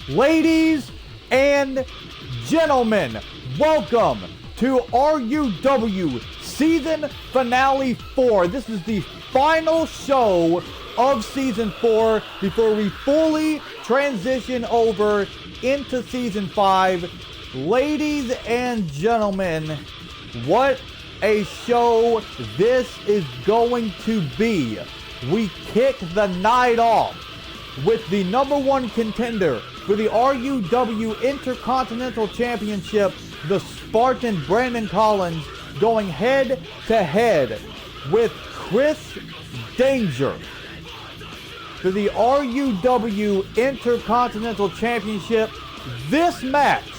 Ladies and gentlemen, welcome to RUW Season Finale 4. This is the final show of Season 4 before we fully transition over into Season 5. Ladies and gentlemen, what a show this is going to be. We kick the night off with the #1 contender for the RUW Intercontinental Championship, the Spartan Brandon Collins, going head to head with Chris Danger for the RUW Intercontinental Championship. This match,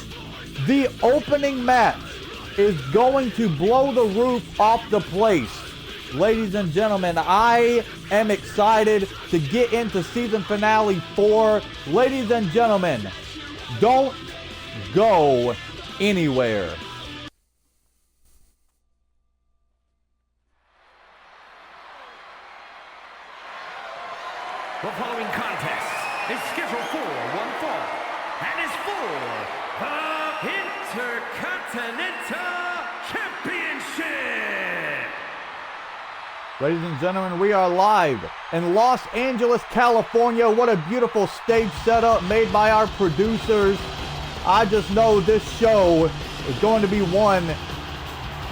the opening match, is going to blow the roof off the place. Ladies and gentlemen, I am excited to get into Season Finale 4. Ladies and gentlemen, don't go anywhere. The following contest is scheduled for one fall and is for the Intercontinental Championship. Ladies and gentlemen, we are live in Los Angeles, California. What a beautiful stage setup made by our producers. I just know this show is going to be one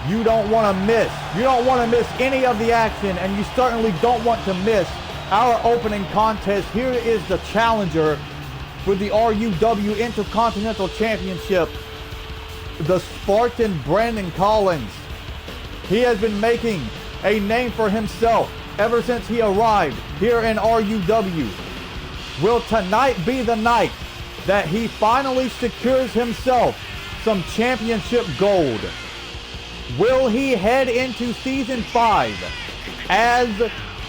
you don't want to miss. You don't want to miss any of the action, and you certainly don't want to miss our opening contest. Here is the challenger for the RUW Intercontinental Championship, the Spartan Brandon Collins. He has been making a name for himself ever since he arrived here in RUW. Will tonight be the night that he finally secures himself some championship gold? Will he head into Season 5 as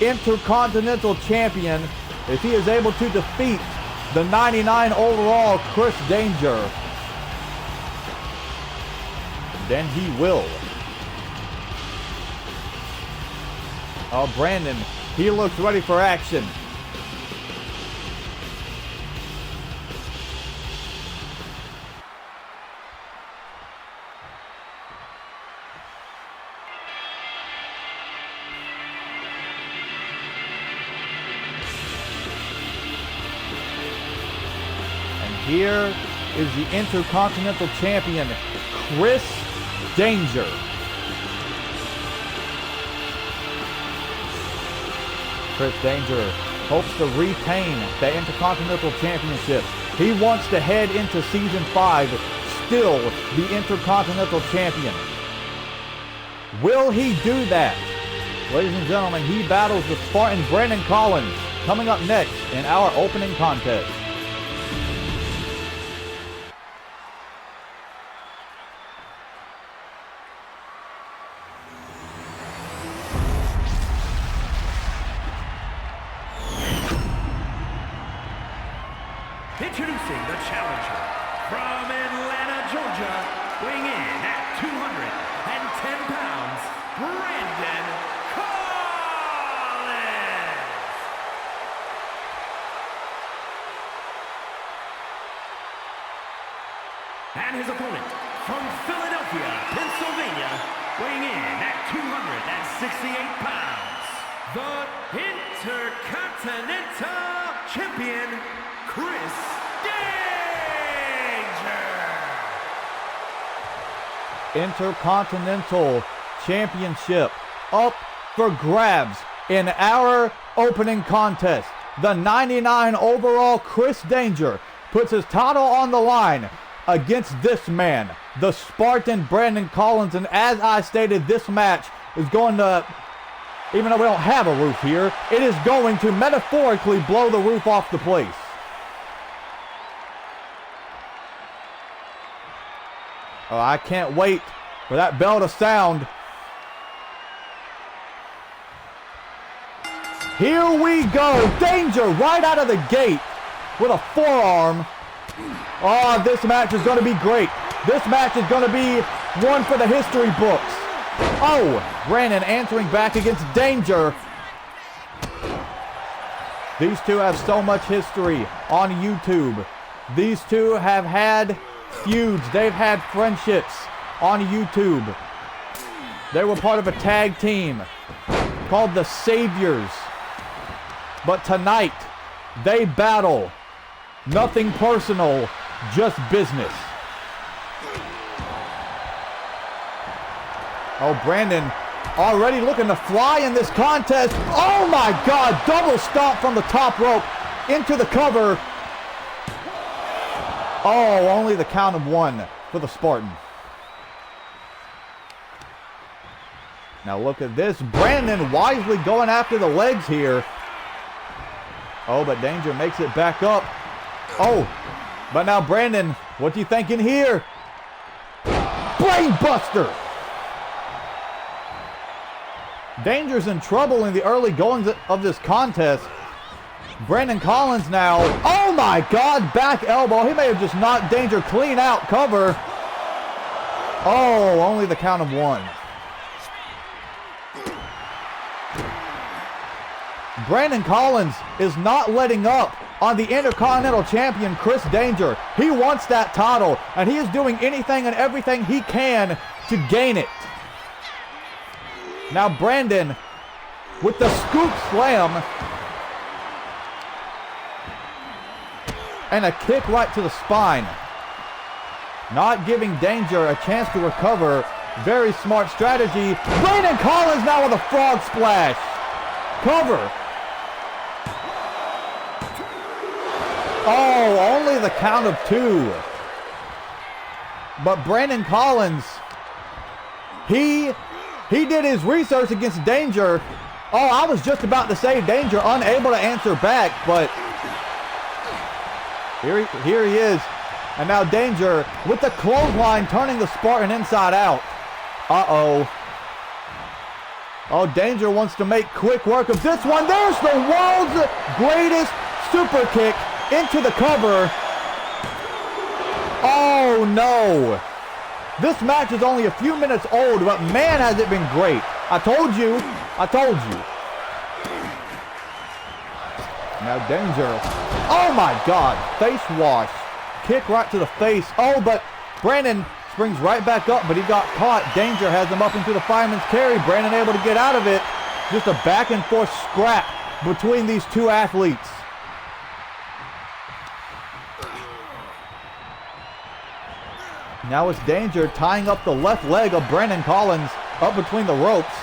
Intercontinental Champion if he is able to defeat the 99 overall Chris Danger? Then he will. Oh, Brandon, he looks ready for action. And here is the Intercontinental Champion, Chris Danger. Chris Danger hopes to retain the Intercontinental Championship. He wants to head into Season 5 still the Intercontinental Champion. Will he do that? Ladies and gentlemen, he battles the Spartan Brandon Collins coming up next in our opening contest. Introducing the challenger from Atlanta, Georgia, weighing in at 210 pounds, Brandon Collins. And his opponent from Philadelphia, Pennsylvania, weighing in at 268 pounds, the Intercontinental Champion, Chris Danger. Intercontinental Championship up for grabs in our opening contest. The 99 overall Chris Danger puts his title on the line against this man, the Spartan Brandon Collins. And as I stated, this match is going to, even though we don't have a roof here, it is going to metaphorically blow the roof off the place. Oh, I can't wait for that bell to sound. Here we go. Danger right out of the gate with a forearm. Oh, this match is going to be great. This match is going to be one for the history books. Oh, Brandon answering back against Danger. These two have so much history on YouTube. These two have had feuds. They've had friendships on YouTube. They were part of a tag team called the Saviors. But tonight, they battle. Nothing personal, just business. Oh, Brandon already looking to fly in this contest. Oh my God, double stomp from the top rope into the cover. Oh, only the count of one for the Spartan. Now look at this. Brandon wisely going after the legs here. Oh, but Danger makes it back up. Oh, but now Brandon, what do you think in here? Brain buster! Danger's in trouble in the early goings of this contest. Brandon Collins now. Oh my God, back elbow. He may have just knocked Danger clean out. Cover. Oh, only the count of one. Brandon Collins is not letting up on the Intercontinental Champion, Chris Danger. He wants that title, and he is doing anything and everything he can to gain it. Now Brandon with the scoop slam and a kick right to the spine. Not giving Danger a chance to recover. Very smart strategy. Brandon Collins now with a frog splash. Cover. Oh, only the count of two. But Brandon Collins, he did his research against Danger. Oh, I was just about to say Danger unable to answer back, but here he is. And now Danger with the clothesline turning the Spartan inside out. Uh-oh. Oh, Danger wants to make quick work of this one. There's the world's greatest super kick into the cover. Oh no. This match is only a few minutes old, but man has it been great. I told you. Now Danger. Oh my God. Face wash. Kick right to the face. Oh, but Brandon springs right back up, but he got caught. Danger has him up into the fireman's carry. Brandon able to get out of it. Just a back and forth scrap between these two athletes. Now it's Danger tying up the left leg of Brandon Collins up between the ropes.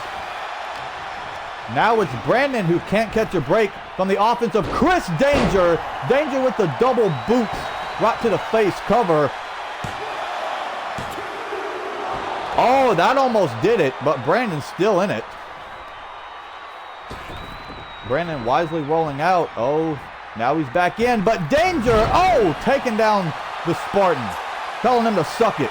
Now it's Brandon who can't catch a break from the offense of Chris Danger. Danger with the double boots right to the face. Cover. Oh, that almost did it, but Brandon's still in it. Brandon wisely rolling out. Oh, now he's back in, but Danger, oh, taking down the Spartan. Telling him to suck it.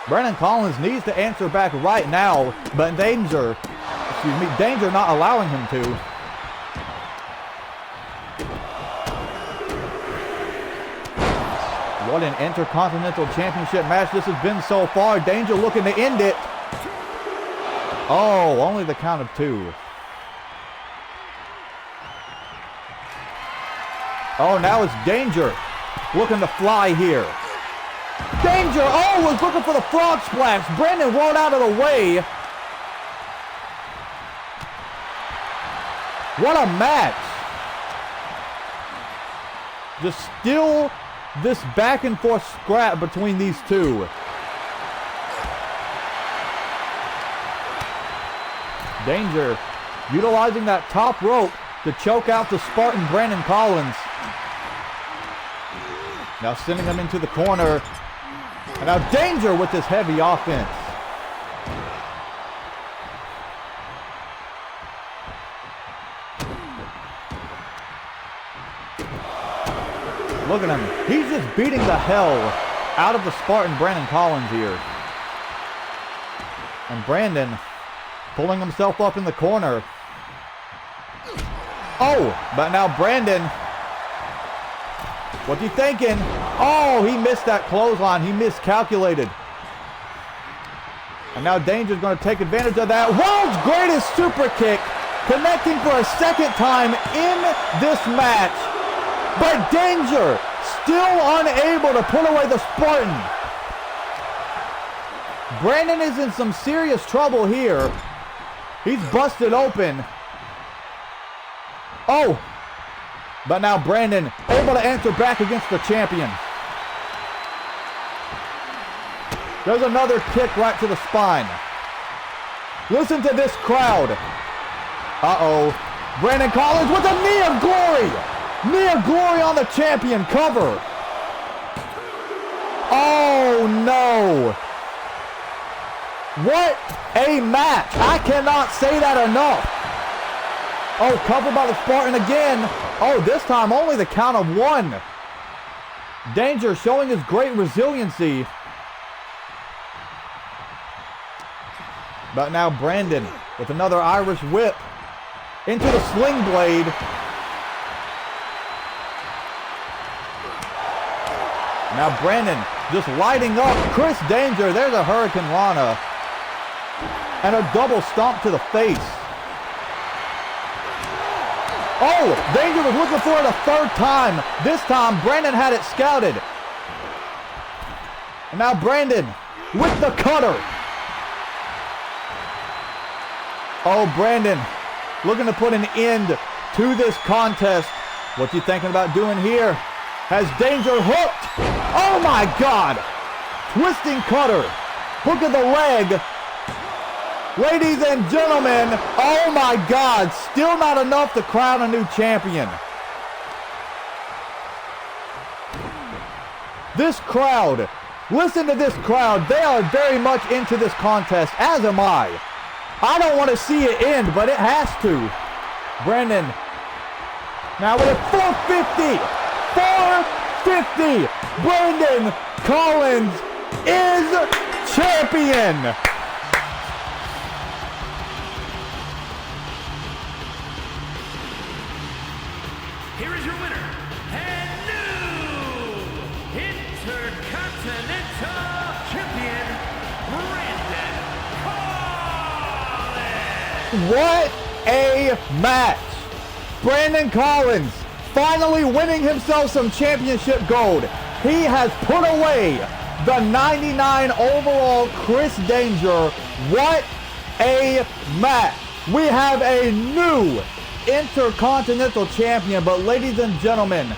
Brandon Collins needs to answer back right now, but Danger not allowing him to. What an Intercontinental Championship match this has been so far. Danger looking to end it. Oh, only the count of two. Oh, now it's Danger looking to fly here. Danger, oh, was looking for the frog splash. Brandon rolled out of the way. What a match. Just still this back and forth scrap between these two. Danger utilizing that top rope to choke out the Spartan Brandon Collins. Now sending him into the corner. And now Danger with this heavy offense. Look at him. He's just beating the hell out of the Spartan Brandon Collins here. And Brandon pulling himself up in the corner. Oh, but now Brandon, what's he thinking? Oh, he missed that clothesline. He miscalculated. And now Danger's going to take advantage of that. World's greatest super kick, connecting for a second time in this match. But Danger still unable to put away the Spartan. Brandon is in some serious trouble here. He's busted open. Oh! But now Brandon able to answer back against the champion. There's another kick right to the spine. Listen to this crowd. Uh-oh. Brandon Collins with a knee of glory. Knee of glory on the champion. Cover. Oh, no. What a match. I cannot say that enough. Oh, covered by the Spartan again. Oh, this time only the count of one. Danger showing his great resiliency. But now Brandon with another Irish whip into the sling blade. Now Brandon just lighting up Chris Danger. There's a Hurricane Rana. And a double stomp to the face. Oh, Danger was looking for it a third time. This time, Brandon had it scouted. And now Brandon with the cutter. Oh, Brandon looking to put an end to this contest. What you thinking about doing here? Has Danger hooked? Oh my God! Twisting cutter. Hook of the leg. Ladies and gentlemen, oh my God, still not enough to crown a new champion. This crowd, listen to this crowd. They are very much into this contest, as am I. I don't want to see it end, but it has to. Brandon, now with a 450. 450. Brandon Collins is champion. Here is your winner, and new Intercontinental Champion, Brandon Collins. What a match. Brandon Collins finally winning himself some championship gold. He has put away the 99 overall Chris Danger. What a match. We have a new Intercontinental Champion. But ladies and gentlemen,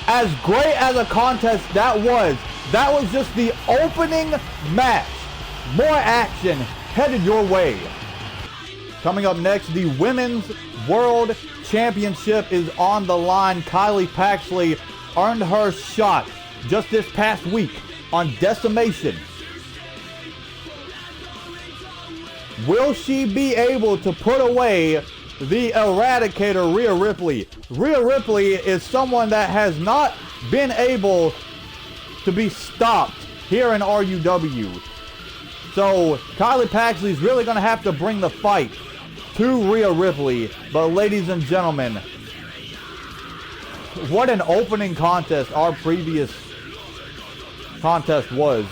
as great as a contest that was just the opening match. More action headed your way. Coming up next, the Women's World Championship is on the line. Kylie Paxley earned her shot just this past week on Decimation. Will she be able to put away the Eradicator, Rhea Ripley? Rhea Ripley is someone that has not been able to be stopped here in RUW. So Kylie Paxley is really going to have to bring the fight to Rhea Ripley. But ladies and gentlemen, what an opening contest our previous contest was.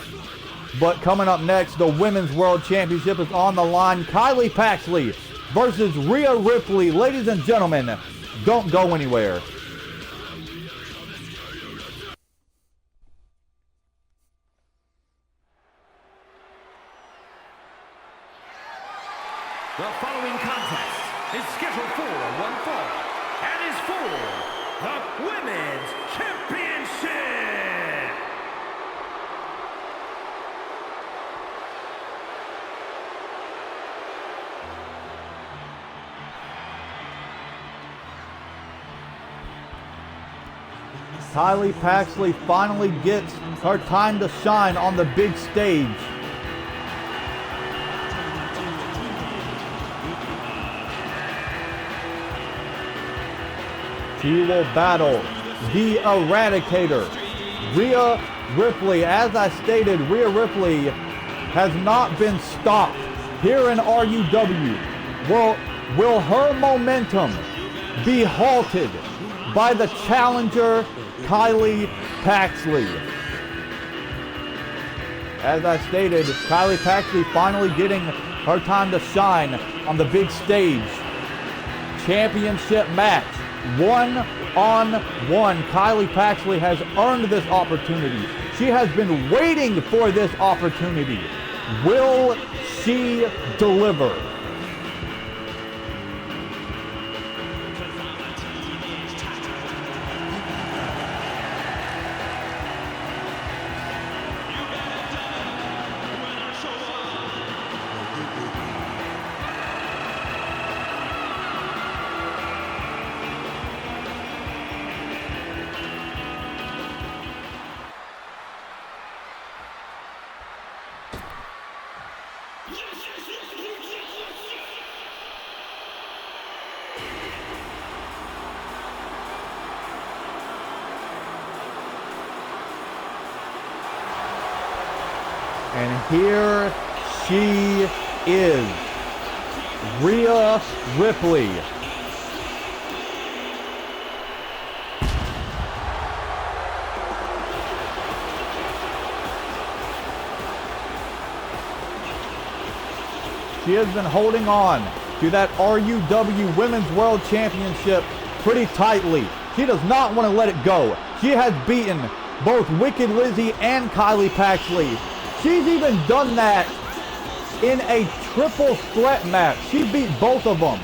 But coming up next, the Women's World Championship is on the line. Kylie Paxley versus Rhea Ripley. Ladies and gentlemen, don't go anywhere. The following contest is scheduled for one fall and is for the Women's Championship. Kylie Paxley finally gets her time to shine on the big stage. She will battle the Eradicator, Rhea Ripley. As I stated, Rhea Ripley has not been stopped here in RUW. Will her momentum be halted by the challenger, Kylie Paxley? As I stated, Kylie Paxley finally getting her time to shine on the big stage. Championship match. One 1-on-1. Kylie Paxley has earned this opportunity. She has been waiting for this opportunity. Will she deliver? And here she is, Rhea Ripley. She has been holding on to that RUW Women's World Championship pretty tightly. She does not want to let it go. She has beaten both Wicked Lizzie and Kylie Paxley. She's even done that in a triple threat match. She beat both of them.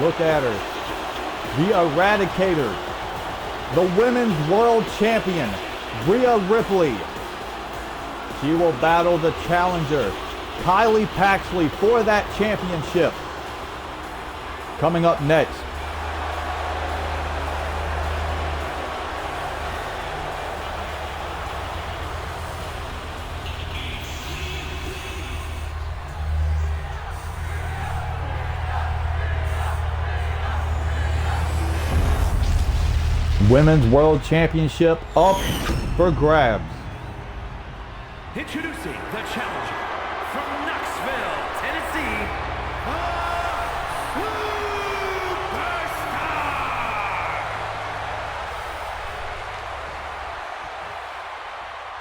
Look at her. The Eradicator. The Women's World Champion, Rhea Ripley. She will battle the challenger, Kylie Paxley, for that championship. Coming up next. Women's World Championship up for grabs. Introducing the challenger from Knoxville, Tennessee, a superstar!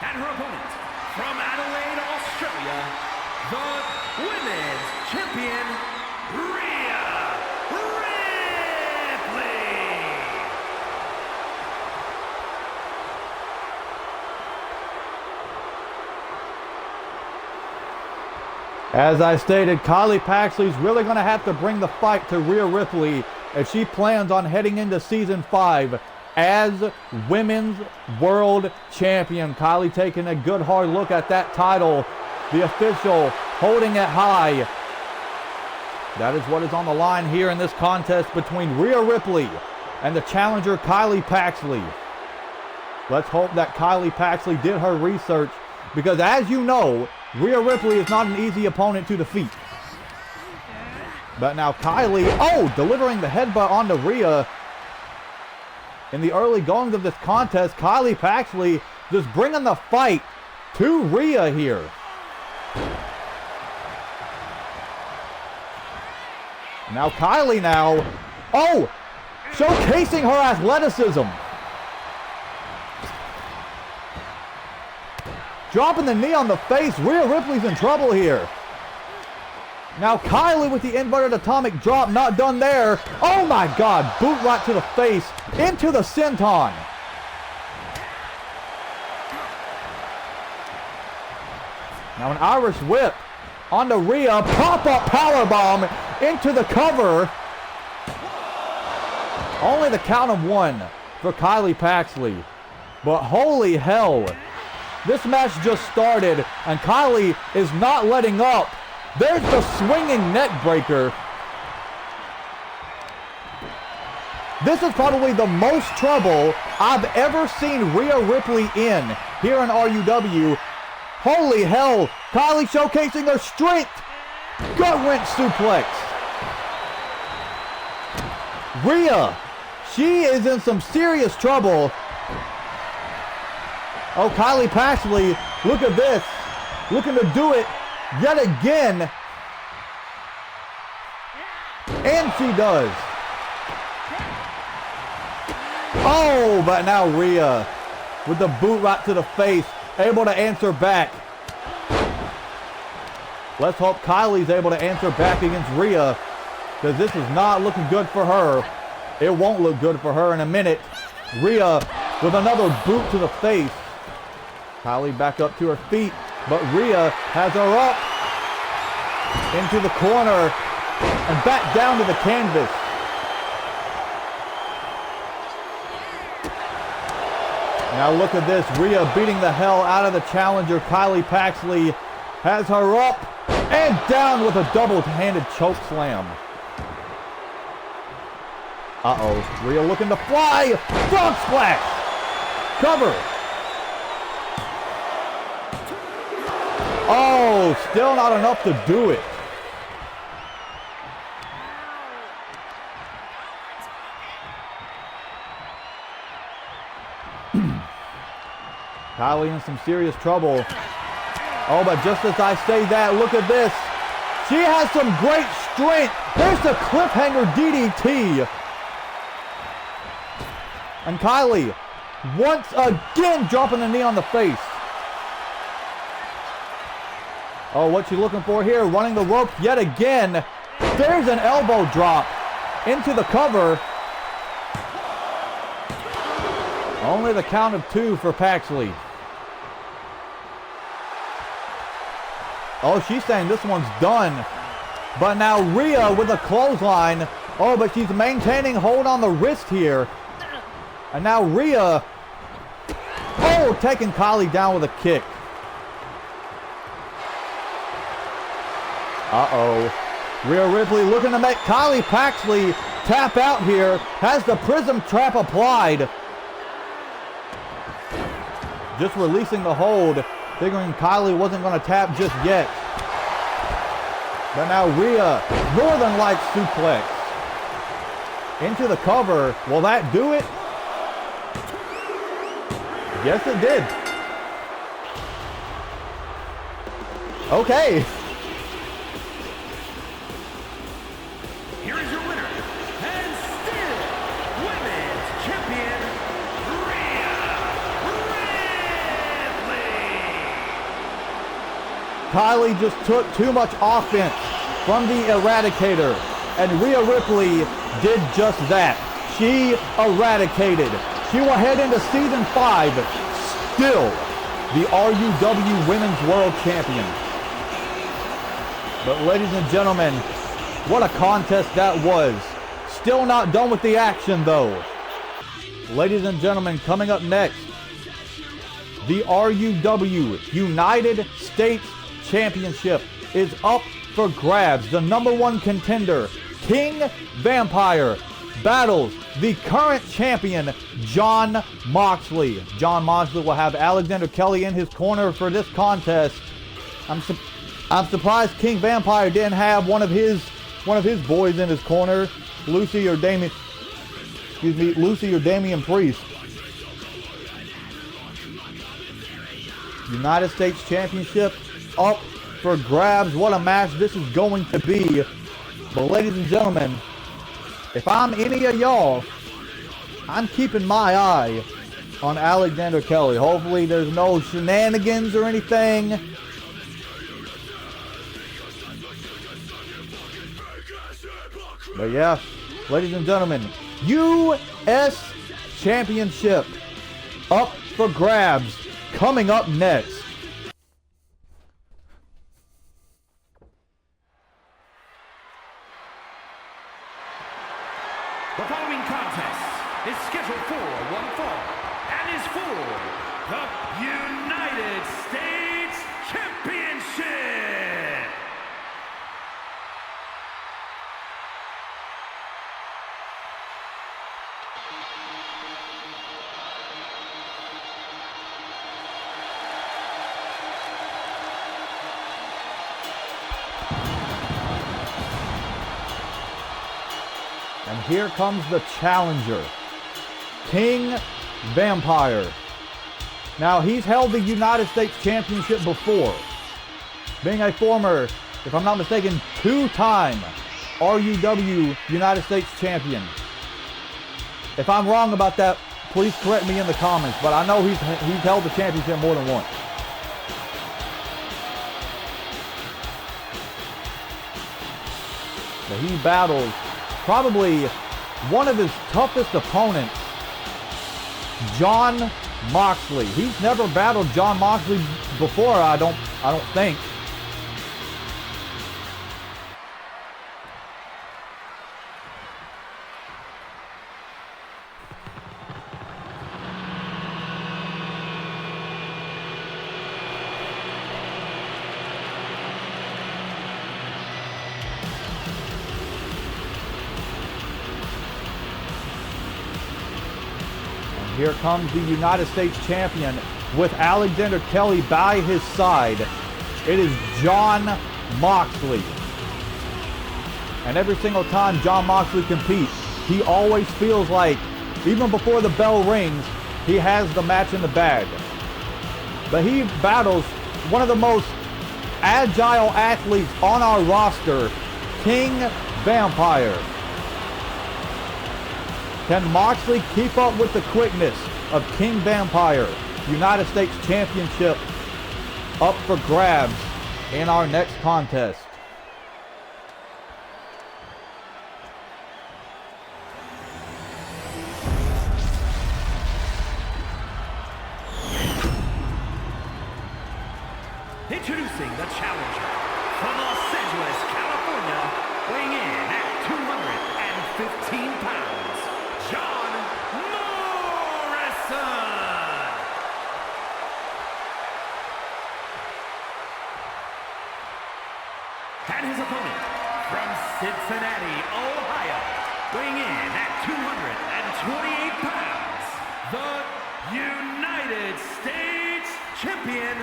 And her opponent from Adelaide, Australia, the Women's Champion, Rhea Ripley! As I stated, Kylie Paxley's really going to have to bring the fight to Rhea Ripley if she plans on heading into Season 5 as Women's World Champion. Kylie taking a good hard look at that title. The official holding it high. That is what is on the line here in this contest between Rhea Ripley and the challenger Kylie Paxley. Let's hope that Kylie Paxley did her research, because as you know, Rhea Ripley is not an easy opponent to defeat. But now Kylie, delivering the headbutt onto Rhea. In the early goings of this contest, Kylie Paxley just bringing the fight to Rhea here. Now Kylie showcasing her athleticism. Dropping the knee on the face. Rhea Ripley's in trouble here. Now Kylie with the inverted atomic drop, not done there. Oh my God, boot right to the face, into the senton. Now an Irish whip onto Rhea, pop-up powerbomb into the cover. Only the count of one for Kylie Paxley. But holy hell, this match just started and Kylie is not letting up. There's the swinging neck breaker. This is probably the most trouble I've ever seen Rhea Ripley in here in RUW. Holy hell, Kylie showcasing her strength. Gut wrench suplex. Rhea, she is in some serious trouble. Oh, Kylie Paxley, look at this. Looking to do it yet again. And she does. Oh, but now Rhea with the boot right to the face, able to answer back. Let's hope Kylie's able to answer back against Rhea, because this is not looking good for her. It won't look good for her in a minute. Rhea with another boot to the face. Kylie back up to her feet, but Rhea has her up into the corner and back down to the canvas. Now look at this, Rhea beating the hell out of the challenger. Kylie Paxley has her up and down with a double-handed choke slam. Uh-oh, Rhea looking to fly, frog splash, cover. Oh, still not enough to do it. Kylie in some serious trouble. Oh, but just as I say that, look at this. She has some great strength. There's the cliffhanger DDT. And Kylie, once again, dropping the knee on the face. Oh, what's she looking for here? Running the rope yet again. There's an elbow drop into the cover. Only the count of 2 for Paxley. Oh, she's saying this one's done. But now Rhea with a clothesline. Oh, but she's maintaining hold on the wrist here. And now Rhea, oh, taking Kylie down with a kick. Uh-oh. Rhea Ripley looking to make Kylie Paxley tap out here. Has the prism trap applied. Just releasing the hold, figuring Kylie wasn't going to tap just yet. But now Rhea, Northern Lights suplex. Into the cover. Will that do it? Yes, it did. Okay. Here is your winner, and still Women's Champion, Rhea Ripley. Kylie just took too much offense from the Eradicator, and Rhea Ripley did just that. She eradicated. She will head into Season 5, still the RUW Women's World Champion. But ladies and gentlemen, what a contest that was. Still not done with the action though. Ladies and gentlemen, coming up next, the RUW United States Championship is up for grabs. The #1 contender, King Vampire, battles the current champion, Jon Moxley. Jon Moxley will have Alexander Kelly in his corner for this contest. I'm surprised King Vampire didn't have one of his boys in his corner, Lucy or Damian Priest. United States Championship up for grabs. What a match this is going to be. But ladies and gentlemen, if I'm any of y'all, I'm keeping my eye on Alexander Kelly. Hopefully there's no shenanigans or anything. But yeah, ladies and gentlemen, U.S. Championship up for grabs coming up next. The following contest is scheduled for one fall and is for the United States Championship. And here comes the challenger, King Vampire. Now, he's held the United States Championship before, being a former, if I'm not mistaken, 2-time RUW United States Champion. If I'm wrong about that, please correct me in the comments, but I know he's held the championship more than once. But he battles probably one of his toughest opponents, Jon Moxley. He's never battled Jon Moxley before, I don't think. Here comes the United States Champion with Alexander Kelly by his side. It is Jon Moxley. And every single time Jon Moxley competes, he always feels like, even before the bell rings, he has the match in the bag. But he battles one of the most agile athletes on our roster, King Vampire. Can Moxley keep up with the quickness of King Vampire? United States Championship up for grabs in our next contest. Introducing the challenger from Los Angeles, California, weighing in at 215 pounds, John Morrison. And his opponent from Cincinnati, Ohio, weighing in at 228 pounds, the United States Champion,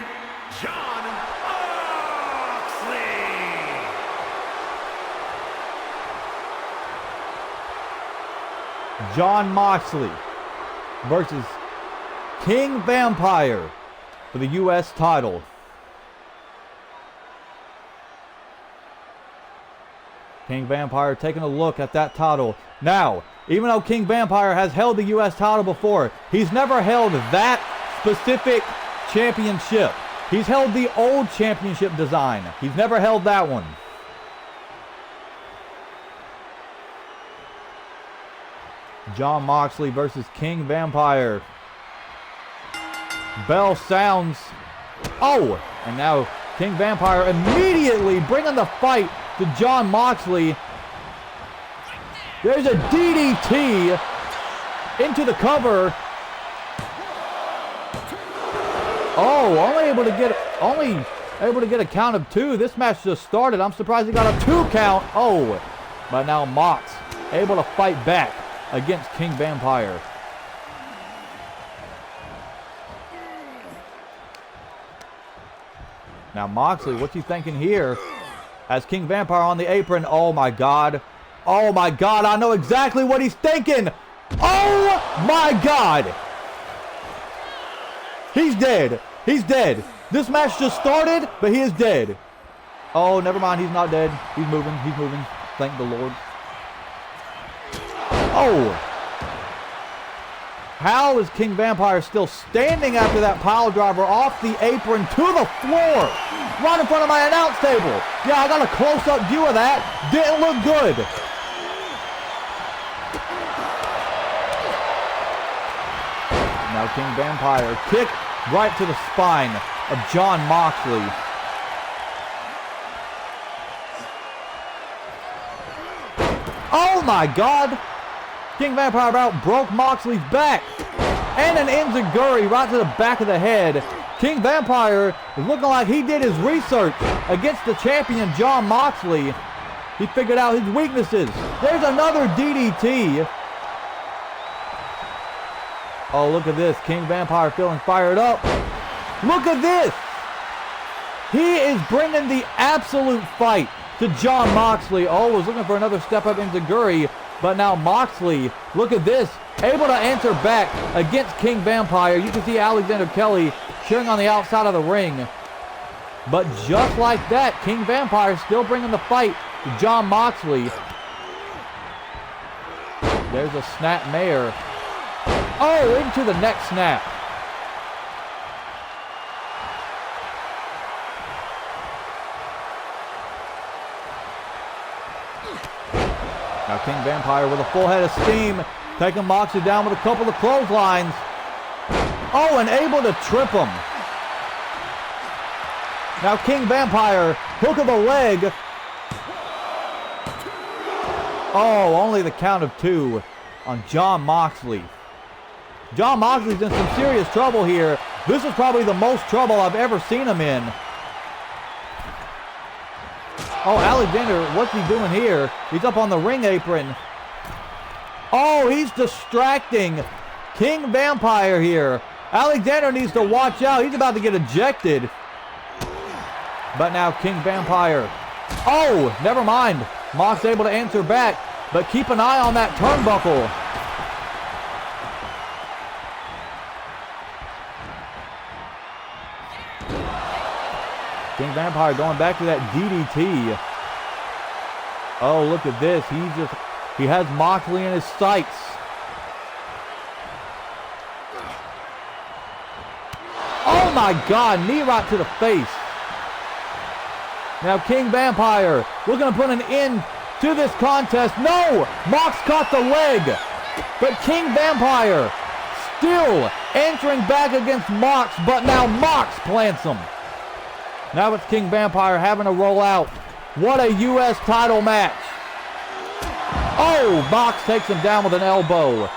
Jon Moxley. Jon Moxley versus King Vampire for the U.S. title. King Vampire taking a look at that title. Now, even though King Vampire has held the U.S. title before, he's never held that specific championship. He's held the old championship design. He's never held that one. Jon Moxley versus King Vampire. Bell sounds. Oh! And now King Vampire immediately bringing the fight to Jon Moxley. There's a DDT into the cover. Oh, only able to get a count of 2. This match just started. I'm surprised he got a 2 count. Oh, but now Mox able to fight back against King Vampire. Now Moxley, what's he thinking here? As King Vampire on the apron. Oh my God. Oh my God, I know exactly what he's thinking. Oh my God. He's dead. He's dead. This match just started, but he is dead. Oh, never mind. He's not dead. He's moving. He's moving. Thank the Lord. Oh. How is King Vampire still standing after that pile driver off the apron to the floor? Right in front of my announce table. Yeah, I got a close-up view of that. Didn't look good. Now King Vampire kick right to the spine of Jon Moxley. Oh my God! King Vampire about broke Moxley's back. And an enziguri right to the back of the head. King Vampire is looking like he did his research against the champion Jon Moxley. He figured out his weaknesses. There's another DDT. Oh, look at this. King Vampire feeling fired up. Look at this. He is bringing the absolute fight to Jon Moxley. Oh, was looking for another step up enziguri. But now Moxley, look at this, able to answer back against King Vampire. You can see Alexander Kelly cheering on the outside of the ring. But just like that, King Vampire still bringing the fight to Jon Moxley. There's a snap mare. Oh, into the neck snap. Now King Vampire with a full head of steam, taking Moxley down with a couple of clotheslines. Oh, and able to trip him. Now King Vampire, hook of the leg. Oh, only the count of 2 on Jon Moxley. Jon Moxley's in some serious trouble here. This is probably the most trouble I've ever seen him in. Oh, Alexander, what's he doing here? He's up on the ring apron. Oh, he's distracting King Vampire here. Alexander needs to watch out. He's about to get ejected. But now King Vampire. Oh, never mind. Mox able to answer back, but keep an eye on that turnbuckle. King Vampire going back to that DDT. Oh, look at this. He has Moxley in his sights. Oh my God, knee right to the face. Now King Vampire looking to put an end to this contest. No! Mox caught the leg. But King Vampire still answering back against Mox, but now Mox plants him. Now it's King Vampire having to roll out. What a U.S. title match. Oh, Mox takes him down with an elbow.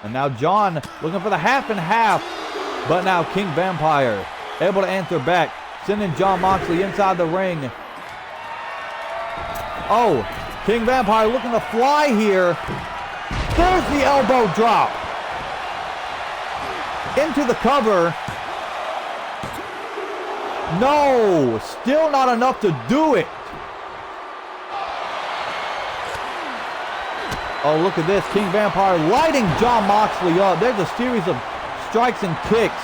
And now Jon looking for the half and half. But now King Vampire able to answer back, sending Jon Moxley inside the ring. Oh, King Vampire looking to fly here. There's the elbow drop. Into the cover. No, still not enough to do it. Oh, look at this. King Vampire lighting Jon Moxley up. There's a series of strikes and kicks.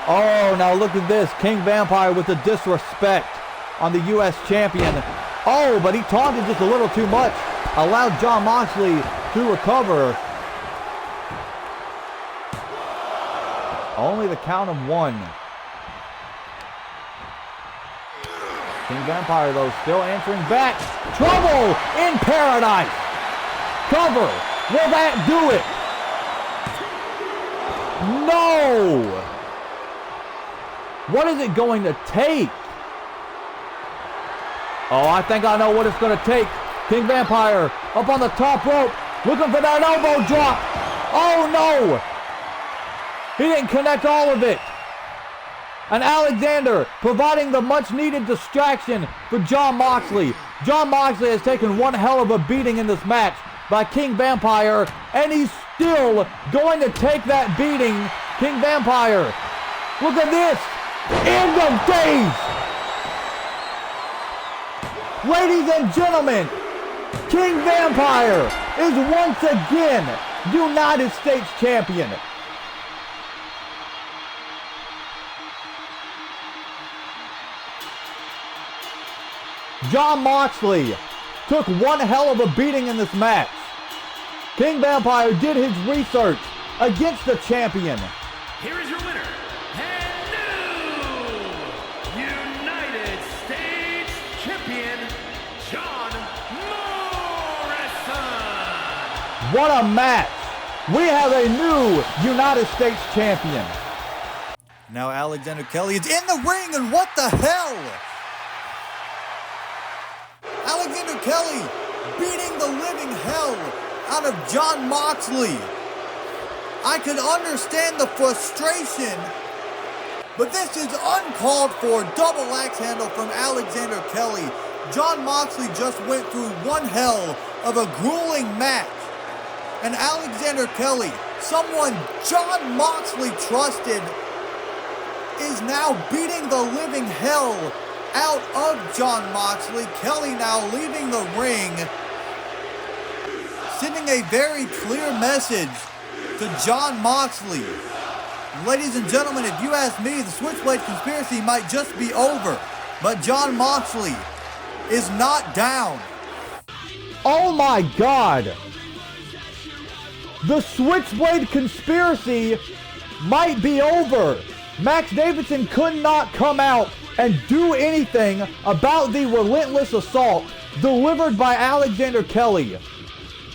Oh, now look at this. King Vampire with the disrespect on the U.S. champion. Oh, but he taunted just a little too much. Allowed Jon Moxley to recover. Only the count of 1. King Vampire, though, still answering back. Trouble in paradise. Cover. Will that do it? No! What is it going to take? Oh, I think I know what it's going to take. King Vampire up on the top rope, looking for that elbow drop. Oh, no! He didn't connect all of it. And Alexander providing the much-needed distraction for Jon Moxley. Jon Moxley has taken one hell of a beating in this match by King Vampire, and he's still going to take that beating. King Vampire, look at this. End of days. Ladies and gentlemen, King Vampire is once again United States champion. Jon Moxley took one hell of a beating in this match. King Vampire did his research against the champion. Here is your winner, and new United States champion, Jon Morrison. What a match. We have a new United States champion. Now Alexander Kelly is in the ring, and what the hell? Alexander Kelly beating the living hell out of Jon Moxley. I can understand the frustration, but this is uncalled for. Double axe handle from Alexander Kelly. Jon Moxley just went through one hell of a grueling match. And Alexander Kelly, someone Jon Moxley trusted, is now beating the living hell out of Jon Moxley. Kelly now leaving the ring, sending a very clear message to Jon Moxley. Ladies and gentlemen, if you ask me, the Switchblade conspiracy might just be over, but Jon Moxley is not down. Oh my God! The Switchblade conspiracy might be over. Max Davidson could not come out and do anything about the relentless assault delivered by Alexander Kelly.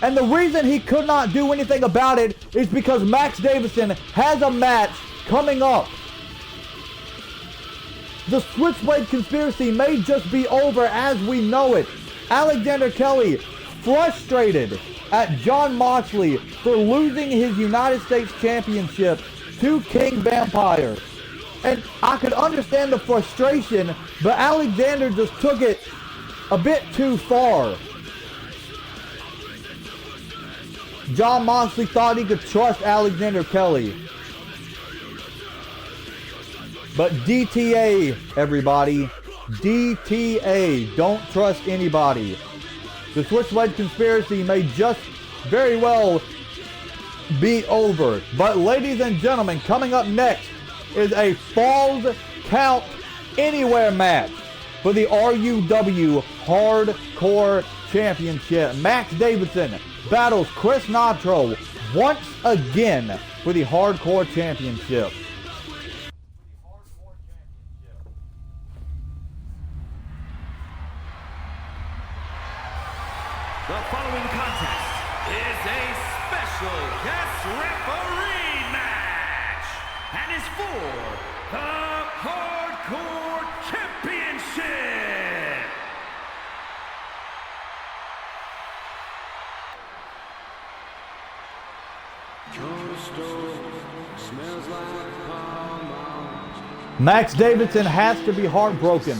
And the reason he could not do anything about it is because Max Davidson has a match coming up. The Switchblade conspiracy may just be over as we know it. Alexander Kelly frustrated at Jon Moxley for losing his United States Championship to King Vampire. And I could understand the frustration, but Alexander just took it a bit too far. Jon Moxley thought he could trust Alexander Kelly. But DTA, everybody. DTA. Don't trust anybody. The Switchblade conspiracy may just very well be over. But ladies and gentlemen, coming up next is a Falls Count Anywhere match for the RUW Hardcore Championship. Max Davidson battles Chris Nitro once again for the Hardcore Championship. The following contest is a special guest referee match and is for the Hardcore Championship. Max Davidson has to be heartbroken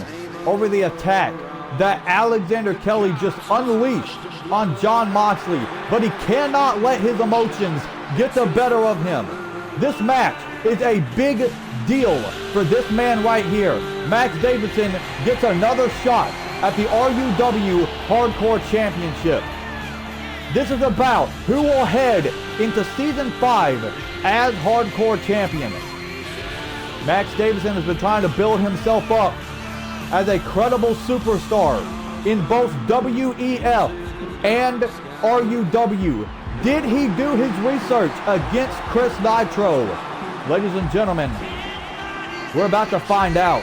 over the attack that Alexander Kelly just unleashed on Jon Moxley, but he cannot let his emotions get the better of him. This match is a big deal for this man right here. Max Davidson gets another shot at the RUW Hardcore Championship. This is about who will head into Season 5 as Hardcore Champion. Max Davidson has been trying to build himself up as a credible superstar in both WEF and RUW. Did he do his research against Chris Nitro? Ladies and gentlemen, we're about to find out.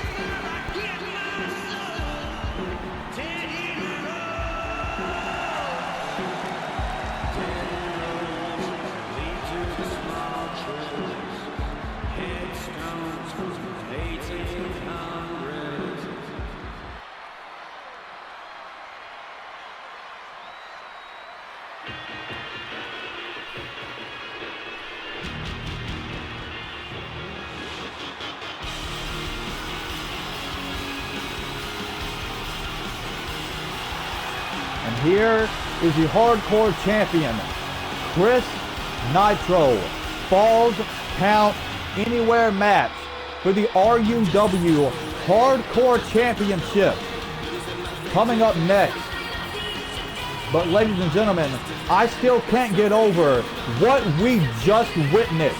And here is the Hardcore Champion, Chris Nitro. Falls Count Anywhere match for the RUW Hardcore Championship. Coming up next. But ladies and gentlemen, I still can't get over what we just witnessed.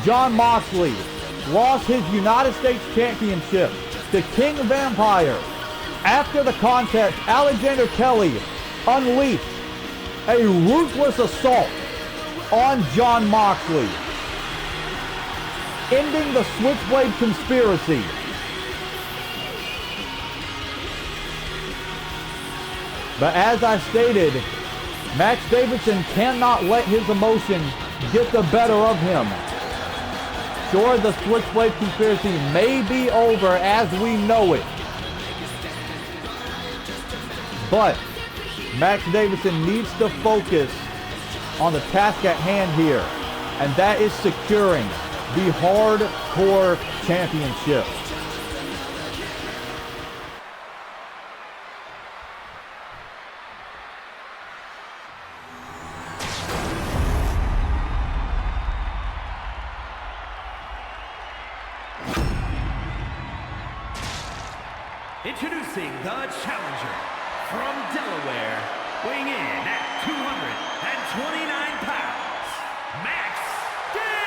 Jon Moxley lost his United States Championship to King Vampire. After the contest, Alexander Kelly unleashed a ruthless assault on Jon Moxley, ending the Switchblade conspiracy. But as I stated, Max Davidson cannot let his emotions get the better of him. Sure, the Switchblade conspiracy may be over as we know it, but Max Davidson needs to focus on the task at hand here, and that is securing the Hardcore Championship. Introducing the challenger from Delaware, weighing in at 229 pounds, Max Davidson.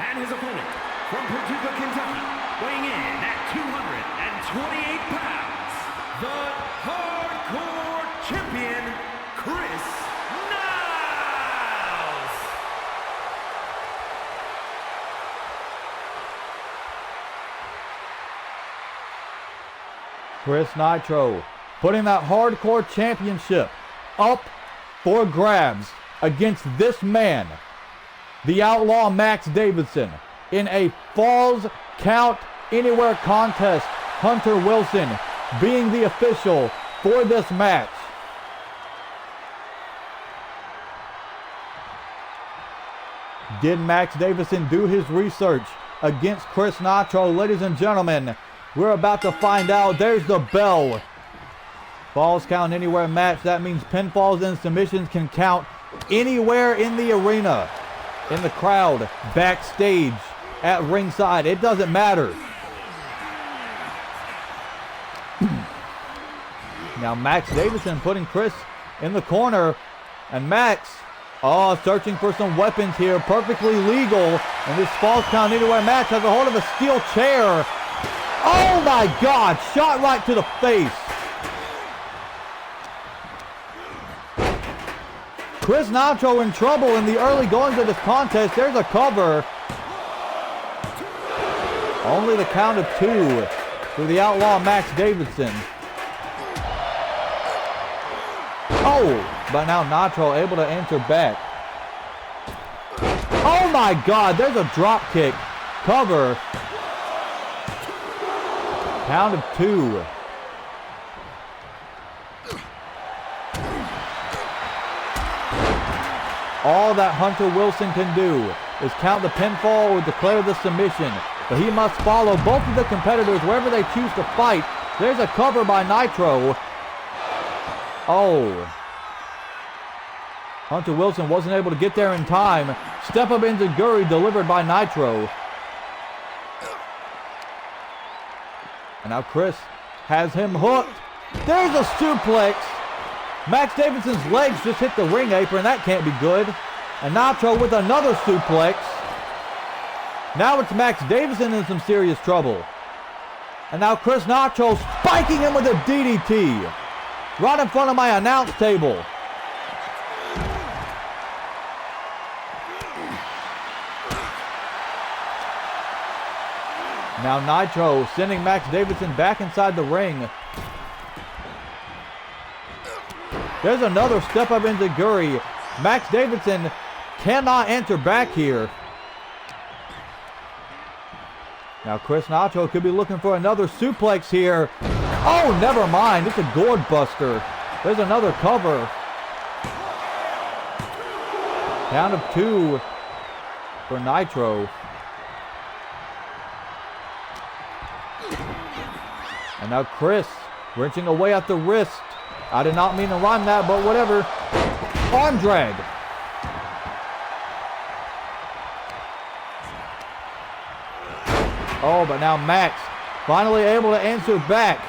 And his opponent from Paducah, Kentucky, weighing in at 228 pounds, the Hardcore Champion, Chris Niles. Chris Nitro putting that Hardcore Championship up for grabs against this man, the Outlaw Max Davidson, in a Falls Count Anywhere contest. Hunter Wilson being the official for this match. Did Max Davidson do his research against Chris Nitro? Ladies and gentlemen, we're about to find out. There's the bell. Falls Count Anywhere match. That means pinfalls and submissions can count anywhere in the arena, in the crowd, backstage, at ringside. It doesn't matter. Now Max Davidson putting Chris in the corner. And Max, searching for some weapons here. Perfectly legal. And this Falls Count Anywhere match has a hold of a steel chair. Oh my God! Shot right to the face. Chris Nitro in trouble in the early goings of this contest. There's a cover. Only the count of 2 for the Outlaw Max Davidson. Oh, but now Nitro able to answer back. Oh my God, there's a drop kick. Cover. Count of 2. All that Hunter Wilson can do is count the pinfall or declare the submission. But he must follow both of the competitors wherever they choose to fight. There's a cover by Nitro. Oh. Hunter Wilson wasn't able to get there in time. Step up enziguri delivered by Nitro. And now Chris has him hooked. There's a suplex. Max Davidson's legs just hit the ring apron. That can't be good. And Nitro with another suplex. Now it's Max Davidson in some serious trouble. And now Chris Nitro spiking him with a DDT. Right in front of my announce table. Now Nitro sending Max Davidson back inside the ring. There's another step up enziguri. Max Davidson cannot enter back here. Now Chris Nitro could be looking for another suplex here. Oh, never mind. It's a gourd buster. There's another cover. Count of 2 for Nitro. And now Chris wrenching away at the wrist. I did not mean to rhyme that, but whatever. Arm drag. Oh, but now Max finally able to answer back.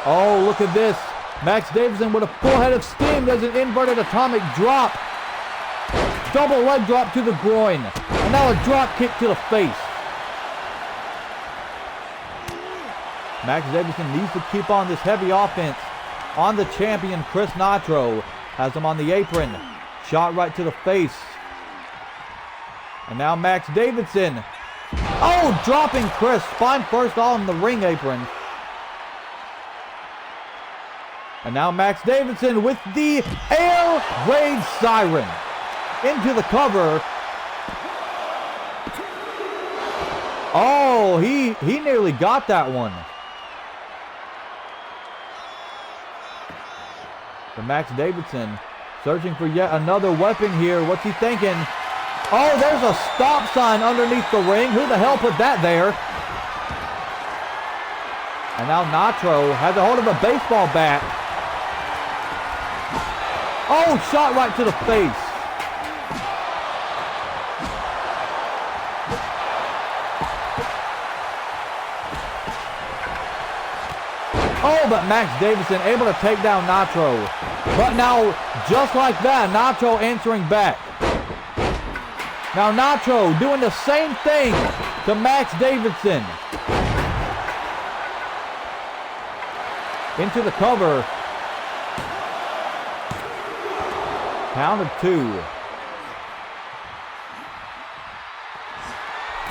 Oh, look at this. Max Davidson with a full head of steam. There's an inverted atomic drop. Double leg drop to the groin. And now a drop kick to the face. Max Davidson needs to keep on this heavy offense on the champion. Chris Nitro has him on the apron. Shot right to the face. And now Max Davidson. Oh, dropping Chris. Spine first on the ring apron. And now Max Davidson with the air raid siren. Into the cover. Oh, he nearly got that one. For Max Davidson, searching for yet another weapon here. What's he thinking? Oh, there's a stop sign underneath the ring. Who the hell put that there? And now Nitro has a hold of a baseball bat. Oh, shot right to the face. Oh, but Max Davison able to take down Nacho. But now, just like that, Nacho answering back. Now Nacho doing the same thing to Max Davison. Into the cover. Count of 2.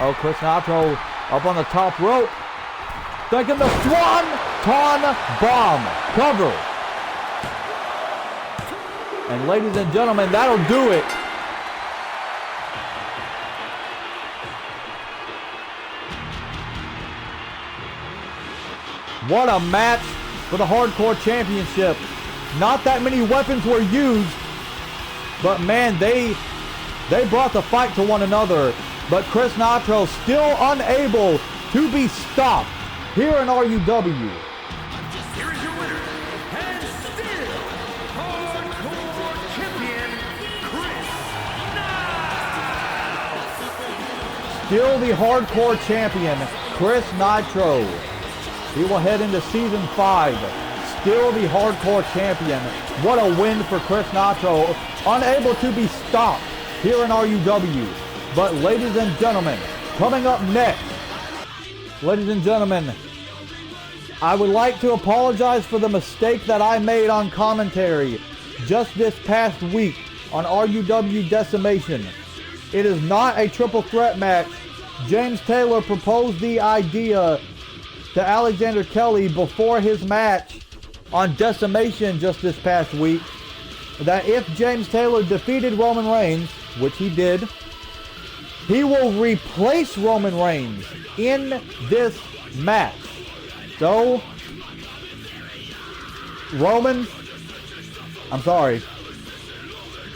Oh, Chris Nacho up on the top rope. Taking the Swanton Bomb. Cover. And ladies and gentlemen, that'll do it. What a match for the Hardcore Championship. Not that many weapons were used, but man, they brought the fight to one another. But Chris Nacho still unable to be stopped here in RUW. Here is your winner, and still Hardcore Champion, Chris Nacho. Still the Hardcore Champion, Chris Nitro. He will head into Season 5. Still the Hardcore Champion. What a win for Chris Nacho. Unable to be stopped here in RUW. But ladies and gentlemen, coming up next, ladies and gentlemen, I would like to apologize for the mistake that I made on commentary just this past week on RUW Decimation. It is not a triple threat match. James Taylor proposed the idea to Alexander Kelly before his match on Decimation just this past week, that if James Taylor defeated Roman Reigns, which he did, he will replace Roman Reigns in this match. So, Roman, I'm sorry,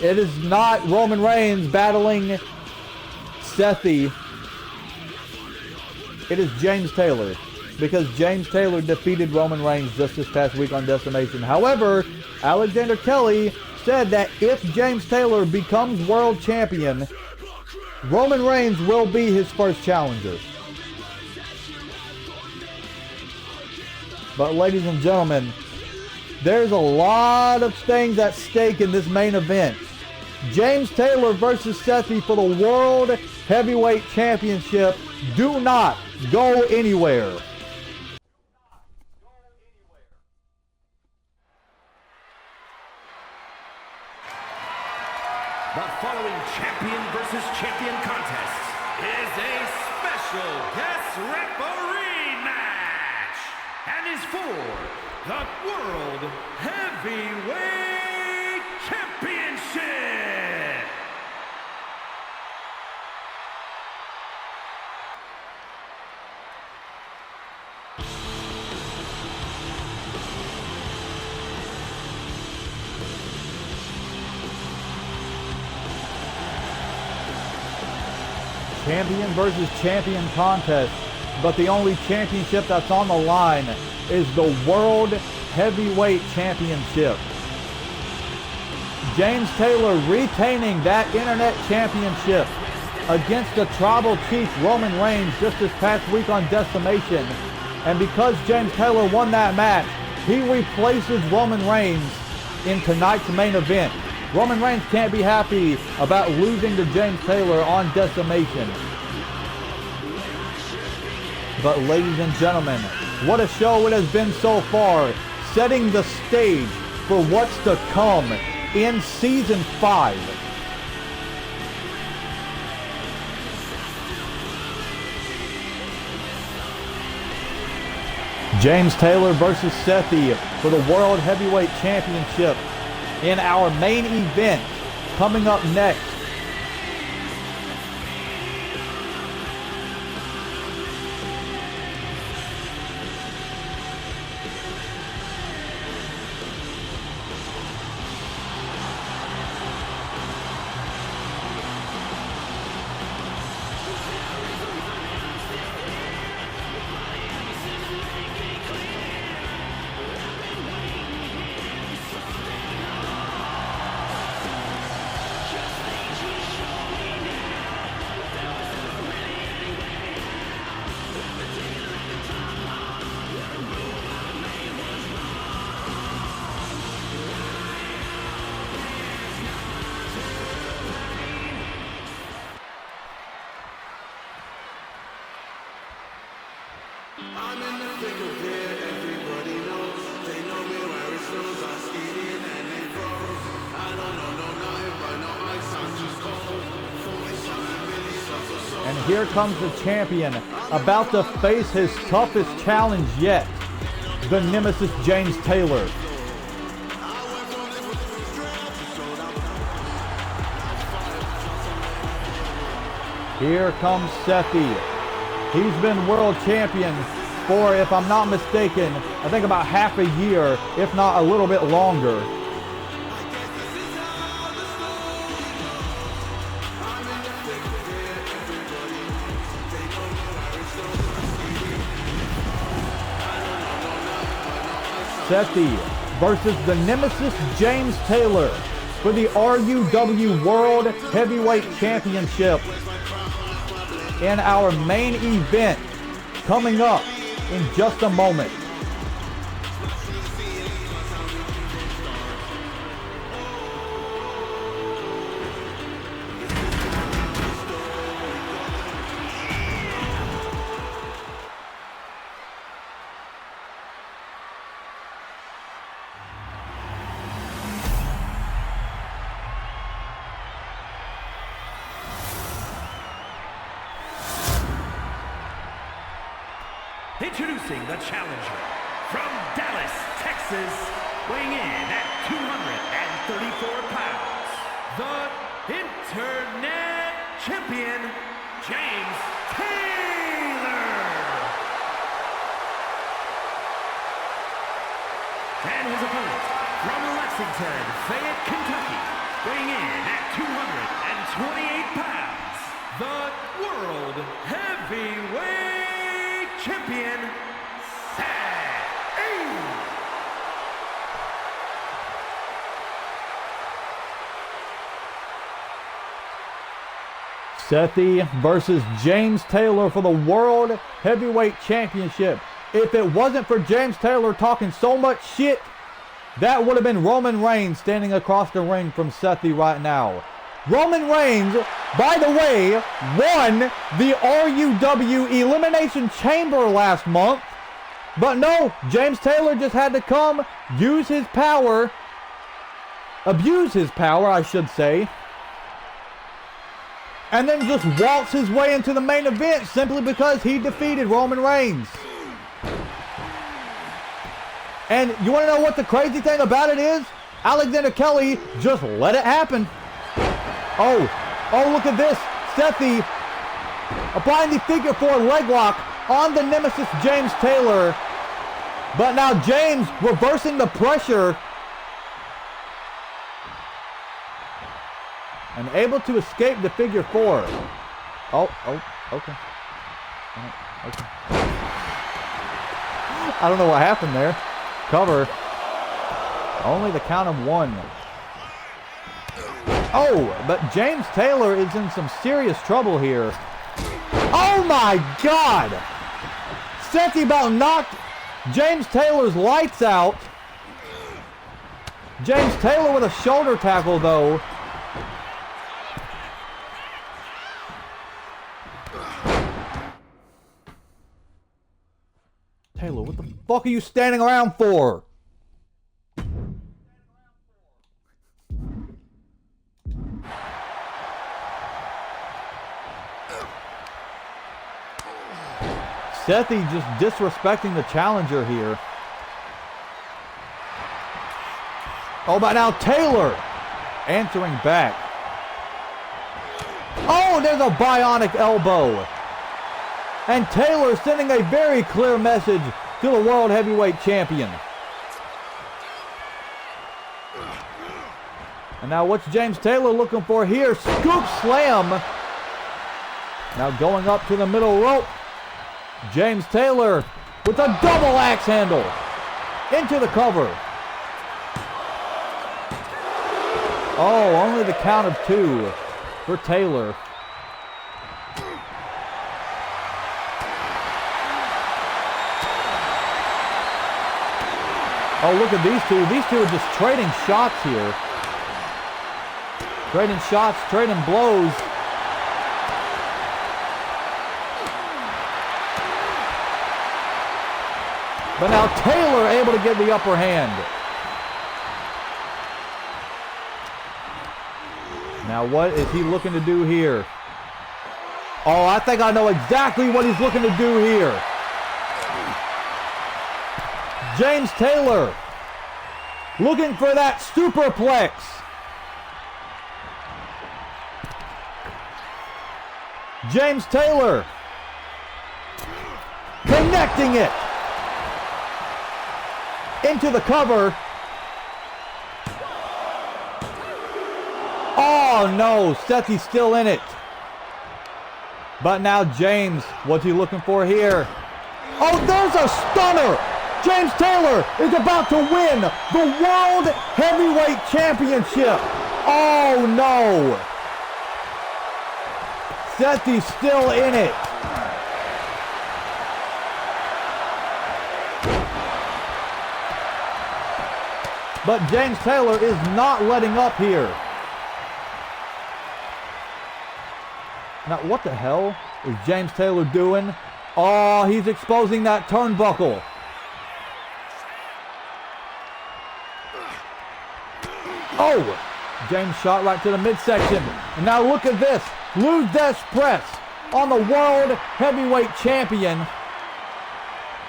it is not Roman Reigns battling Sethi. It is James Taylor, because James Taylor defeated Roman Reigns just this past week on Decimation. However, Alexander Kelly said that if James Taylor becomes world champion, Roman Reigns will be his first challenger. But ladies and gentlemen, there's a lot of things at stake in this main event. James Taylor versus Sethi for the World Heavyweight Championship. Do not go anywhere. The following champion versus champion contest is a special guest referee match and is for the World Heavyweight Championship. Champion versus champion contest, but the only championship that's on the line is the World Heavyweight Championship. James Taylor retaining that Internet Championship against the Tribal Chief Roman Reigns just this past week on Decimation. And because James Taylor won that match, he replaces Roman Reigns in tonight's main event. Roman Reigns can't be happy about losing to James Taylor on Decimation. But ladies and gentlemen, what a show it has been so far, setting the stage for what's to come in Season 5. James Taylor versus Sethi for the World Heavyweight Championship in our main event coming up next. here comes the champion, about to face his toughest challenge yet, the Nemesis James Taylor. Here comes Sethi. He's been world champion for, if I'm not mistaken, I think about half a year, if not a little bit longer. Sethi versus the Nemesis James Taylor for the RUW World Heavyweight Championship in our main event coming up in just a moment. Introducing the challenger from Dallas, Texas, weighing in at 234 pounds, the Internet Champion, James Taylor. And his opponent from Lexington, Fayette, Kentucky, weighing in at 228 pounds, the World Heavyweight Champion, Sethi versus James Taylor for the World Heavyweight Championship. If it wasn't for James Taylor talking so much shit, that would have been Roman Reigns standing across the ring from Sethi right now. Roman Reigns, by the way, won the RUW Elimination Chamber last month. But no, James Taylor just had to come, use his power, abuse his power, I should say, and then just waltz his way into the main event simply because he defeated Roman Reigns. And you want to know what the crazy thing about it is? Alexander Kelly just let it happen. Oh, look at this. Sethi applying the figure four leg lock on the Nemesis James Taylor. But now James reversing the pressure and able to escape the figure four. Oh, okay. Okay. I don't know what happened there. Cover. Only the count of one. Oh, but James Taylor is in some serious trouble here. Oh my God! Sethi about knocked James Taylor's lights out. James Taylor with a shoulder tackle though. Taylor, what the fuck are you standing around for? Sethi just disrespecting the challenger here. Oh, but now Taylor answering back. Oh, there's a bionic elbow. And Taylor sending a very clear message to the World Heavyweight Champion. And now what's James Taylor looking for here? Scoop slam. Now going up to the middle rope. James Taylor with a double axe handle into the cover. Oh, only the count of two for Taylor. Oh, look at these two. These two are just trading shots here. Trading shots, trading blows. But now Taylor able to get the upper hand. Now what is he looking to do here? Oh, I think I know exactly what he's looking to do here. James Taylor looking for that superplex. James Taylor connecting it into the cover. Oh no, Sethy's still in it. But now James, what's he looking for here? Oh, there's a stunner! James Taylor is about to win the World Heavyweight Championship. Oh no! Sethy's still in it. But James Taylor is not letting up here. Now, what the hell is James Taylor doing? Oh, he's exposing that turnbuckle. Oh, James shot right to the midsection. And now look at this. Lose desk press on the World Heavyweight Champion.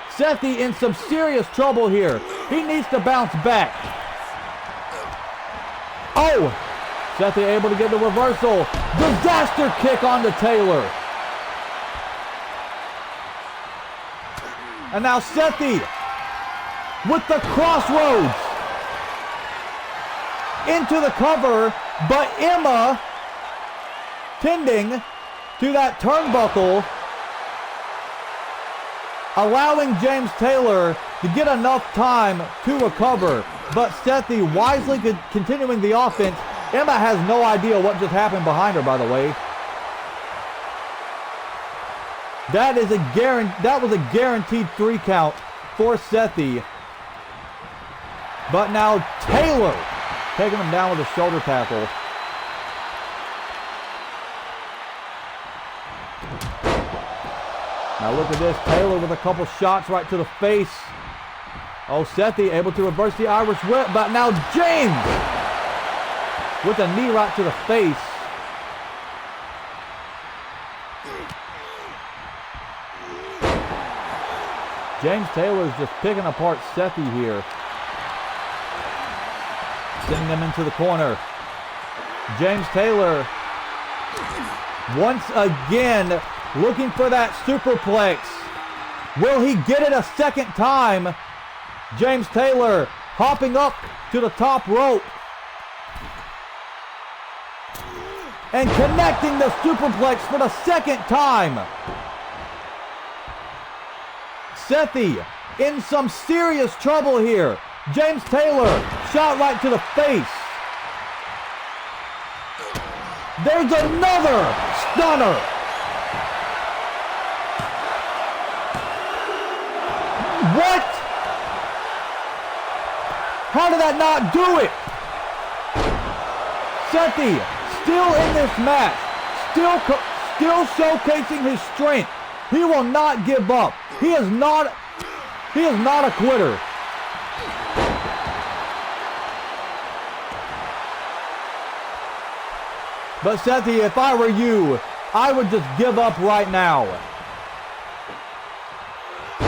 Sethy in some serious trouble here. He needs to bounce back. Oh, Sethy able to get the reversal. Disaster kick onto Taylor. And now Sethy with the crossroads into the cover, but Emma tending to that turnbuckle, allowing James Taylor to get enough time to recover. But Sethy wisely continuing the offense. Emma has no idea what just happened behind her, by the way. That was a guaranteed 3 count for Sethy. But now Taylor taking him down with a shoulder tackle. Now look at this. Taylor with a couple shots right to the face. Oh, Sethy able to reverse the Irish whip. But now James with a knee right to the face. James Taylor is just picking apart Sethy here. Sending him into the corner. James Taylor once again looking for that superplex. Will he get it a second time? James Taylor hopping up to the top rope and connecting the superplex for the second time. Sethy in some serious trouble here. James Taylor shot right to the face. There's another stunner. What? How did that not do it? Sethy still in this match, still showcasing his strength. He will not give up. He is not a quitter. But Sethy, if I were you, I would just give up right now.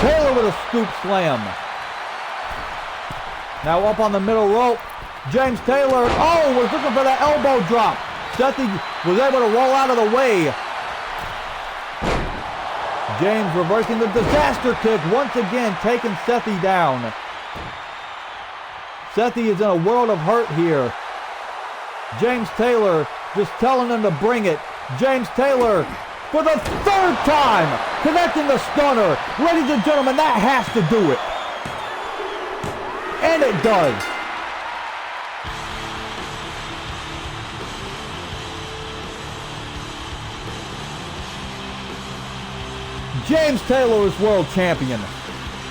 Taylor with a scoop slam. Now up on the middle rope. James Taylor, was looking for that elbow drop. Sethy was able to roll out of the way. James reversing the disaster kick, once again taking Sethy down. Sethy is in a world of hurt here. James Taylor just telling him to bring it. James Taylor for the 3rd time connecting the stunner. Ladies and gentlemen, that has to do it. And it does. James Taylor is world champion.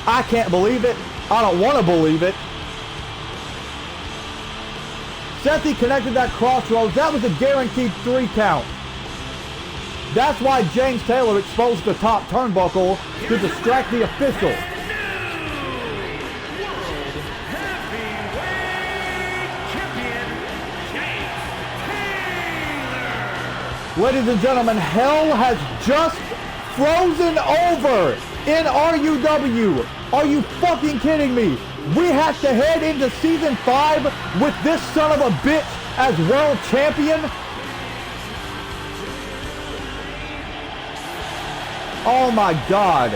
I can't believe it. I don't want to believe it. Sethy connected that crossroads. That was a guaranteed 3 count. That's why James Taylor exposed the top turnbuckle to distract the official. Ladies and gentlemen, hell has just frozen over in RUW. Are you fucking kidding me? We have to head into Season 5 with this son of a bitch as world champion? Oh my God.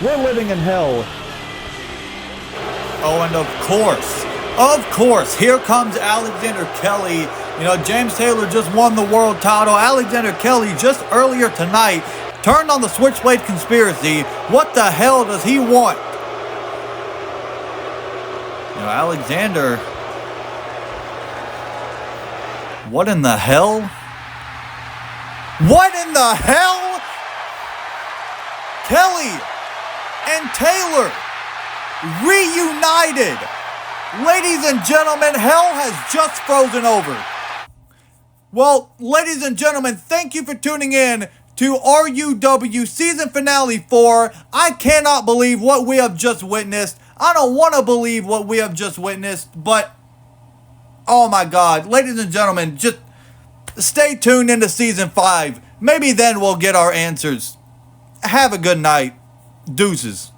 We're living in hell. Oh, and of course, here comes Alexander Kelly. You know, James Taylor just won the world title. Alexander Kelly just earlier tonight turned on the Switchblade conspiracy. What the hell does he want? You know, Alexander. What in the hell? What in the hell? Kelly and Taylor reunited. Ladies and gentlemen, hell has just frozen over. Well, ladies and gentlemen, thank you for tuning in to RUW Season Finale 4. I cannot believe what we have just witnessed. I don't want to believe what we have just witnessed, but oh my God. Ladies and gentlemen, just stay tuned into Season 5. Maybe then we'll get our answers. Have a good night. Deuces.